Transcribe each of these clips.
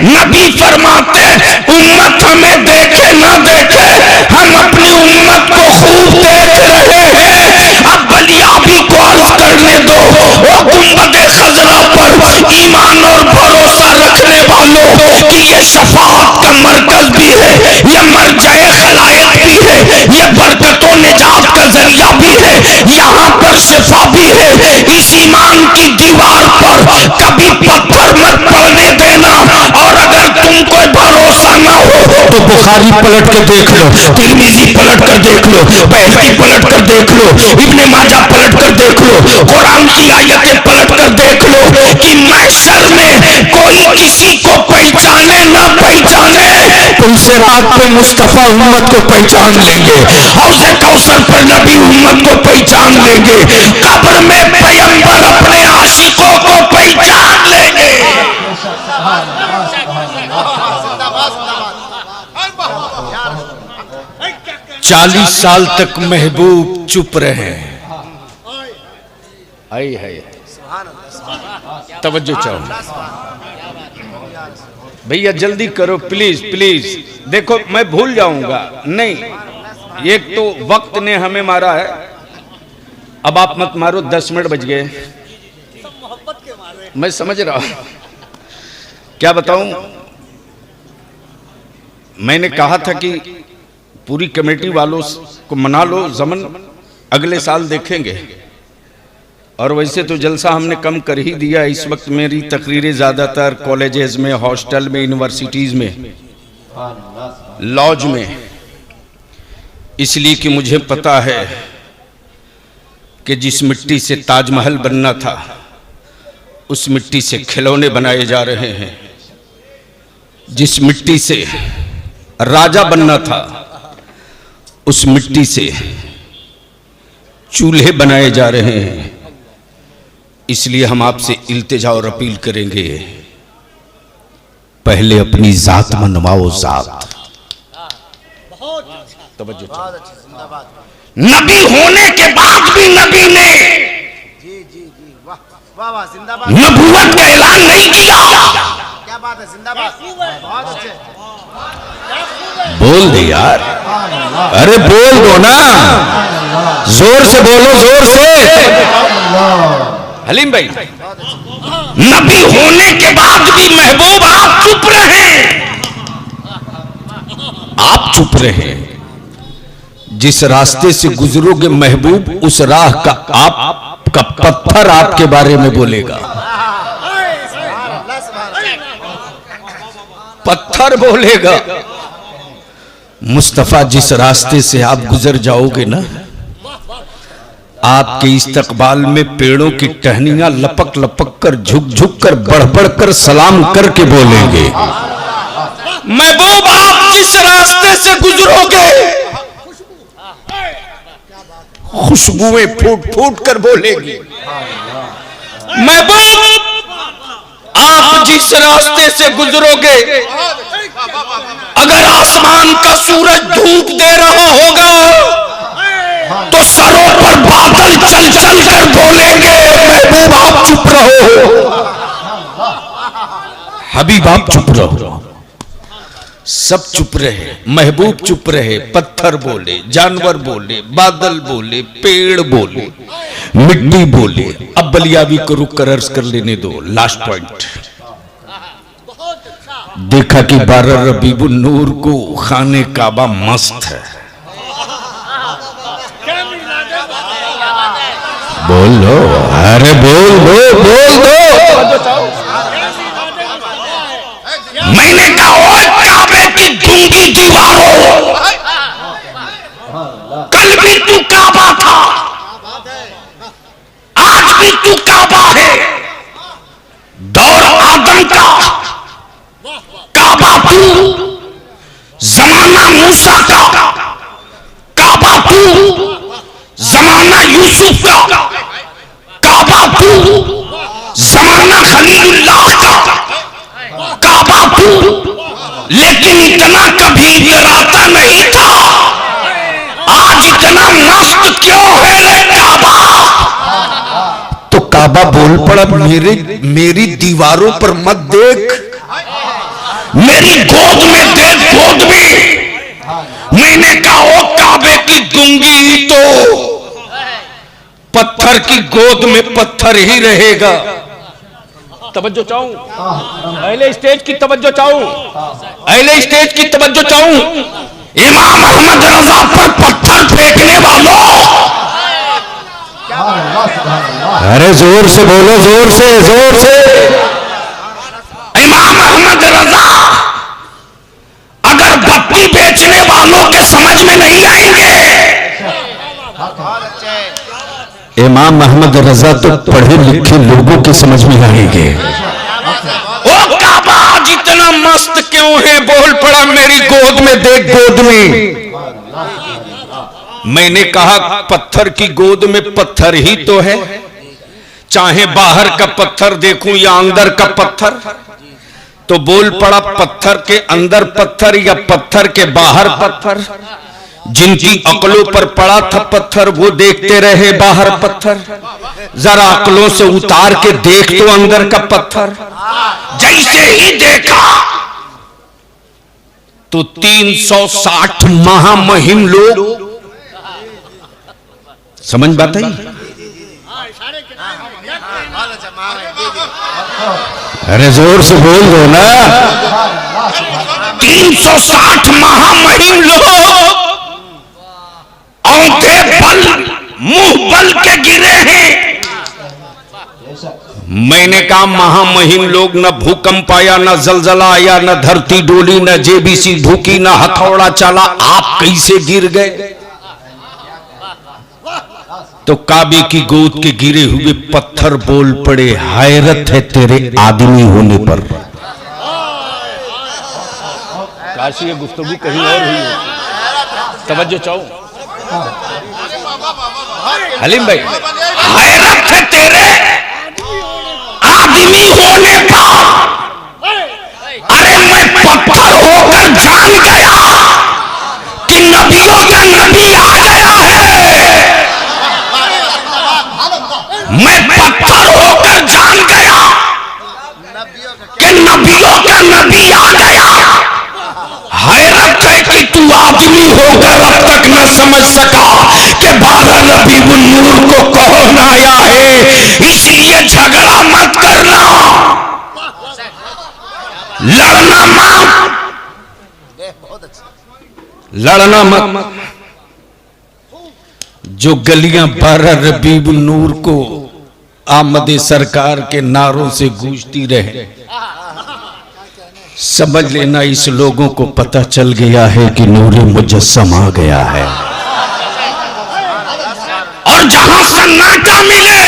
नबी फरमाते उम्मत हमें देखे ना देखे, हम अपनी उम्मत को खूब देख रहे हैं। अब बलियाबी को अर्ज करने दो, वो गुंबदे खजरा पर ईमान और भरोसा रखने वालों कि ये शफाअत का मरकज भी है, ये मरजाए खलायक भी है, ये बरकतों निजात का जरिया भी है, यहाँ पर शिफा भी है। इस ईमान की दीवार पर कभी पत्थर मत पड़ने देना, और अगर तुमको भरोसा ना हो तो बुखारी पलट कर देख लो, तिरमिजी पलट कर देख लो, बैहकी पलट कर देख लो, इब्ने माजा पलट कर देख लो, कुरान की आयतें पलट कर देख लो कि महशर में कोई किसी को पहचाने ना पहचाने, तुमसे रात पे मुस्तफा उम्मत को पहचान लेंगे, हौज़े कौसर पर नबी उम्मत को पहचान लेंगे, कब्र में पैगंबर अपने आशिकों को पहचान लेंगे। 40 साल तक महबूब चुप रहे। आई है तवज्जो चाहो भैया, जल्दी करो प्लीज प्लीज। देखो मैं भूल जाऊंगा नहीं, एक तो वक्त ने हमें मारा है, अब आप मत मारो, 10 मिनट बज गए। मैं समझ रहा हूं, क्या बताऊं। मैंने कहा था कि पूरी कमेटी वालों को मना लो, ज़मन अगले साल देखेंगे, और वैसे तो जलसा हमने कम कर ही दिया। इस वक्त मेरी तकरीरें ज़्यादातर कॉलेजेस में, हॉस्टल में, यूनिवर्सिटीज़ में, लॉज में, इसलिए कि मुझे पता है कि जिस मिट्टी से ताजमहल बनना था उस मिट्टी से खिलौने बनाए जा रहे हैं, जिस मिट्टी से राजा बनना था उस मिट्टी से चूल्हे बनाए जा रहे हैं। इसलिए हम आपसे इल्तिजा और अपील करेंगे, पहले अपनी जात मनवाओ, जात। नबी होने के बाद भी नबी ने नबूवत का ऐलान नहीं किया। क्या बात है, जिंदाबाद, बहुत अच्छे। बोल दे यार, अरे बोल दो ना, जोर से बोलो, जोर से। हलीम भाई, नबी होने के बाद भी महबूब आप चुप रहे, आप चुप रहे। जिस रास्ते से गुजरोगे महबूब, उस राह का आपका पत्थर आपके बारे में बोलेगा, पत्थर बोलेगा। मुस्तफा जिस रास्ते से आप गुजर जाओगे ना, आपके इस्तकबाल में पेड़ों की टहनियां लपक लपक कर, झुक झुक कर, बढ़ बढ़ कर सलाम करके बोलेंगे। महबूब आप जिस रास्ते से गुजरोगे, खुशबुएं फूट फूट कर बोलेगी। महबूब आप जिस रास्ते से गुजरोगे, अगर आसमान का सूरज धूप दे रहा होगा तो सरों पर बादल चल चल कर बोलेंगे, महबूब आप चुप रहो, हबीब आप चुप रहो। सब चुप रहे, महबूब चुप रहे, पत्थर बोले, जानवर बोले, बादल बोले, पेड़ बोले, मिट्टी बोले। अब बलियाबी को रुक कर अर्ज कर लेने दो। लास्ट पॉइंट, देखा कि 12 रबीउन नूर को खाने काबा मस्त है। बोल लो, अरे बोल दो, बोल दो। मैंने कहा काबे की गूंगी दीवारों, कल भी तू काबा था, आज भी तू काबा है। दौर आदम का काबा तू, जमाना मूसा का काबा तू, जमाना यूसुफ का काबा तू, जमाना खलीलुल्लाह का काबा तू, लेकिन इतना कभी इतराता नहीं था। आज इतना मस्त क्यों है रे काबा? तो काबा बोल पड़ा, मेरी दीवारों पर मत देख, मेरी गोद में दे गोद भी। मैंने कहा ओ काबे की गूंगी तो पत्थर की गोद में पत्थर ही रहेगा। तवज्जो चाहूं, अहले स्टेज की तवज्जो चाहूं, अहले स्टेज की तवज्जो चाहूं। इमाम अहमद रजा पर पत्थर फेंकने वालों, अरे जोर से बोलो, जोर से, जोर से। इमाम अहमद रजा अगर बत्ती बेचने वालों के समझ में नहीं आएंगे। इमाम अहमद रजा तो पढ़े लिखे लोगों के समझ में आएंगे। ओ काबा जितना मस्त क्यों है, बोल पड़ा मेरी गोद में देख गोद में। मैंने कहा पत्थर की गोद में पत्थर ही तो है, चाहे बाहर का पत्थर देखूं या अंदर का पत्थर। तो बोल पड़ा पत्थर के अंदर पत्थर या पत्थर के बाहर पत्थर। जिनकी अकलों पर पड़ा था पत्थर वो देखते रहे बाहर पत्थर। जरा अकलों से उतार के देख तो अंदर का पत्थर। जैसे ही देखा तो 360 महामहिम लोग, समझ बात है? अरे जोर से बोल दो ना। 360 महामहिम लोग औंधे बल मुंह बल के गिरे हैं। मैंने कहा महामहिम लोग, न भूकंप आया, न जलजला आया, न धरती डोली, न जेबीसी ढूकी, न हथौड़ा चला, आप कैसे गिर गए? तो काबे की गोद के गिरे हुए पत्थर बोल पड़े, हैरत है तेरे आदमी होने पर। काशी ये गुफ्तगू कहीं और हुई है, तवज्जो चाहो। हलीम भाई, हैरत है तेरे आदमी होने पर। अरे मैं पत्थर होकर जान गया कि नबियों का नबी आ गया है। मैं पत्थर होकर जान गया कि नबियों का नबी आ गया। हैरत है कि तू आदमी होकर अब तक न समझ सका कि 12 रबीउल नूर को कौन आया है। इसलिए झगड़ा मत करना, लड़ना मत, लड़ना मत। जो गलियां 12 रबीउल नूर को आमद सरकार के नारों से गूंजती रहे, समझ लेना इस लोगों को पता चल गया है कि नूरे मुजस्सम आ गया है। और जहां सन्नाटा मिले,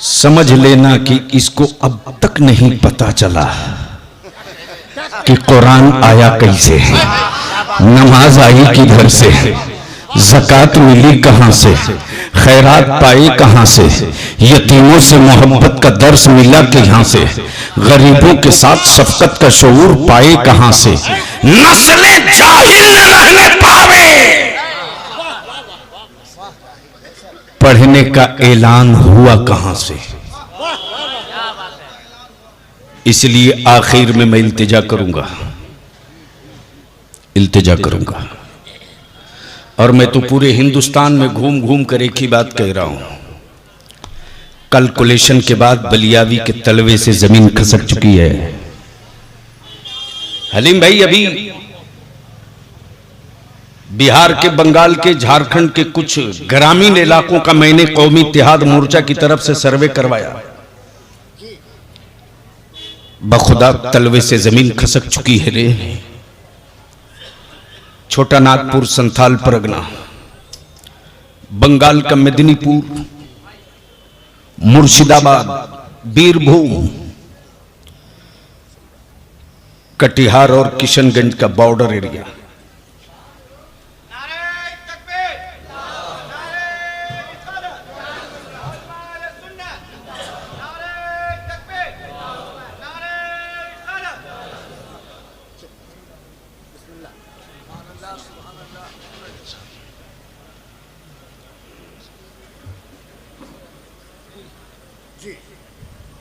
समझ लेना कि इसको अब तक नहीं पता चला कि कुरान आया कैसे है, नमाज आई किधर से, ज़कात मिली कहां से, खैरात पाई कहां से, यतीमों से मोहब्बत का दर्स मिला कहां से, गरीबों के साथ शफकत का शऊर पाए कहां से, नस्लें जाहिल न रहने पावे, पढ़ने का ऐलान हुआ कहां से। इसलिए आखिर में मैं इल्तिजा करूंगा, इल्तिजा करूंगा। और मैं तो पूरे हिंदुस्तान में घूम घूम कर एक ही बात कह रहा हूं, कैलकुलेशन के बाद बलियावी के तलवे से जमीन खसक चुकी है। हलीम भाई, अभी बिहार के, बंगाल के, झारखंड के कुछ ग्रामीण इलाकों का मैंने कौमी इत्तेहाद मोर्चा की तरफ से सर्वे करवाया। बखुदा तलवे से जमीन खसक चुकी है रे। छोटा नागपुर, संथाल परगना, बंगाल का मेदिनीपुर, मुर्शिदाबाद, बीरभूम, कटिहार और किशनगंज का बॉर्डर एरिया।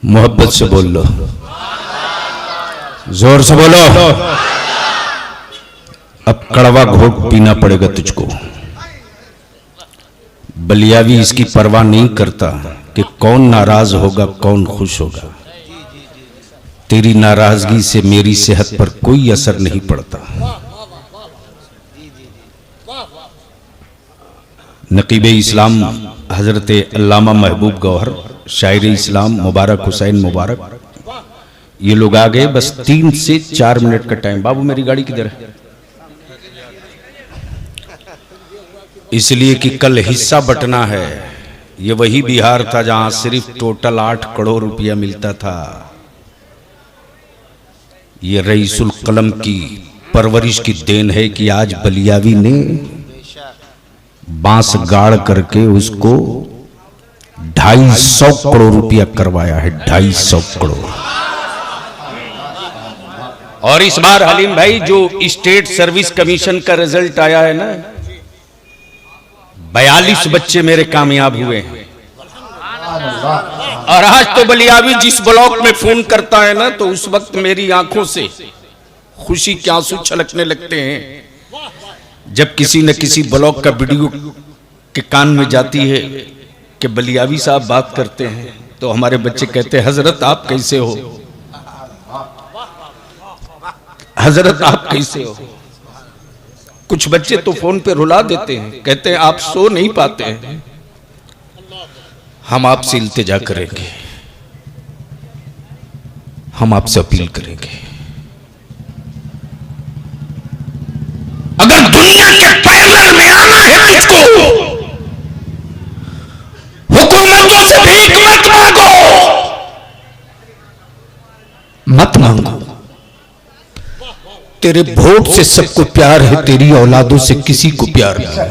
मोहब्बत से बोल लो। जोर से बोलो। अब कड़वा घोट पीना पड़ेगा तुझको। बलियावी इसकी परवाह नहीं करता कि कौन नाराज होगा कौन खुश होगा। तेरी नाराजगी से मेरी सेहत पर कोई असर नहीं पड़ता। नकीब इस्लाम हजरत अल्लामा महबूब गौहर, शायर इस्लाम मुबारक हुसैन मुबारक, ये लोग आ गए। बस 3 से 4 मिनट का टाइम। बाबू मेरी गाड़ी किधर है? इसलिए कि कल हिस्सा बंटना है। ये वही बिहार था जहां सिर्फ टोटल 8 करोड़ रुपया मिलता था। ये रईसुल कलम की परवरिश की देन है कि आज बलियावी ने बांस गाड़ करके उसको 250 करोड़ रुपया करवाया है। 250 करोड़। और इस बार हलीम भाई जो स्टेट सर्विस कमीशन का रिजल्ट आया है ना, 42 बच्चे मेरे कामयाब हुए हैं। और आज तो बलियावी जिस ब्लॉक में फोन करता है ना, तो उस वक्त मेरी आंखों से खुशी के आंसू छलकने लगते हैं। जब किसी न किसी ब्लॉक का वीडियो के कान में जाती है कि बलियावी साहब बात करते हैं, तो हमारे बच्चे कहते हैं हजरत आप कैसे हो, हजरत आप कैसे हो। कुछ बच्चे तो फोन पे रुला देते हैं, कहते हैं आप सो नहीं पाते हैं, हम आपसे इल्तिजा करेंगे, हम आपसे अपील करेंगे। अगर दुनिया के पैरेलल में आना है तुझको, हुकूमतों से भीख मत मांगो, मत मांगो। तेरे वोट से सबको प्यार है, तेरी औलादों से किसी को प्यार नहीं है।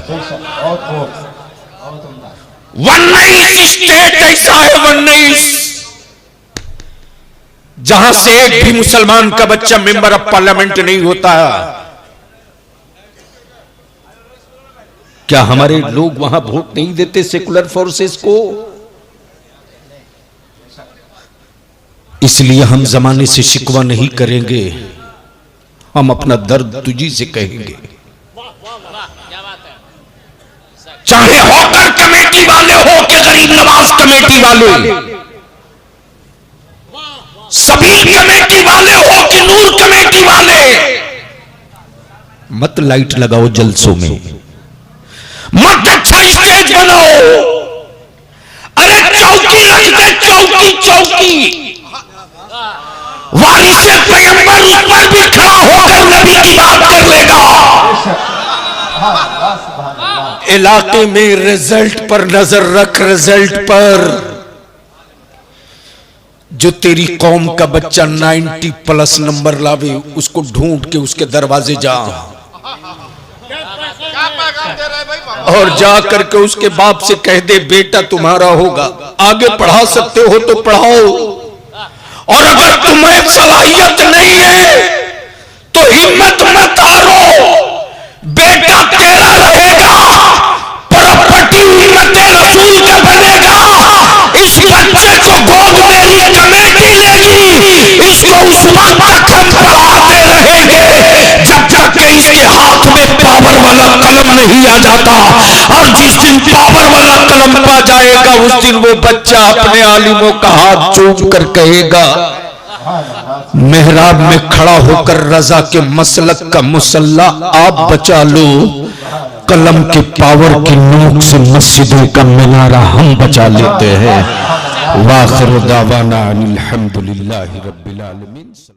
19 स्टेट ऐसा है, 19 जहां से एक भी मुसलमान का बच्चा मेंबर ऑफ पार्लियामेंट नहीं होता है। क्या हमारे लोग वहां वोट नहीं देते सेकुलर फोर्सेस को? इसलिए हम जमाने से शिकवा नहीं करेंगे, हम अपना दर्द तुझी से कहेंगे। चाहे हॉकर कमेटी वाले हो कि गरीब नवाज कमेटी वाले, सभी कमेटी वाले हो कि नूर कमेटी वाले, मत लाइट लगाओ जलसों में, मत अच्छा स्टेज बनाओ। अरे चौकी रख दे, चौकी चौकी। वारिसे पैगंबर उस पर भी खड़ा होकर नबी की बात कर लेगा। इलाके में रिजल्ट पर नजर रख, रिजल्ट पर। जो तेरी कौम का बच्चा 90+ नंबर लावे, उसको ढूंढ के उसके दरवाजे जा और जा करके उसके बाप से कह दे बेटा तुम्हारा होगा, आगे पढ़ा सकते हो तो पढ़ाओ, और अगर तुम्हें सलाहियत नहीं है तो हिम्मत मत हारो, बेटा तेरा रहेगा, प्रॉपर्टी उम्मत रसूल का बनेगा। इस बच्चे को गोद मेरी कमेटी लेगी, इसको उस वक्त तक हम पढ़ाते रहेंगे जब तक कि इसके हाथ में पावर वाला कलम नहीं आ जाता। और जिस दिन पावर वाला कलम पा जाएगा, उस दिन वो बच्चा अपने आलिमों का हाथ चूम कर कहेगा, मेहराब में खड़ा होकर रजा के मसलक का मुसल्ला आप बचा लो, कलम के पावर की नोक से मस्जिदों का मीनारा हम बचा लेते हैं। वाखिर दावाना अनिल हम्दुलिल्लाहि रब्बिल आलमीन।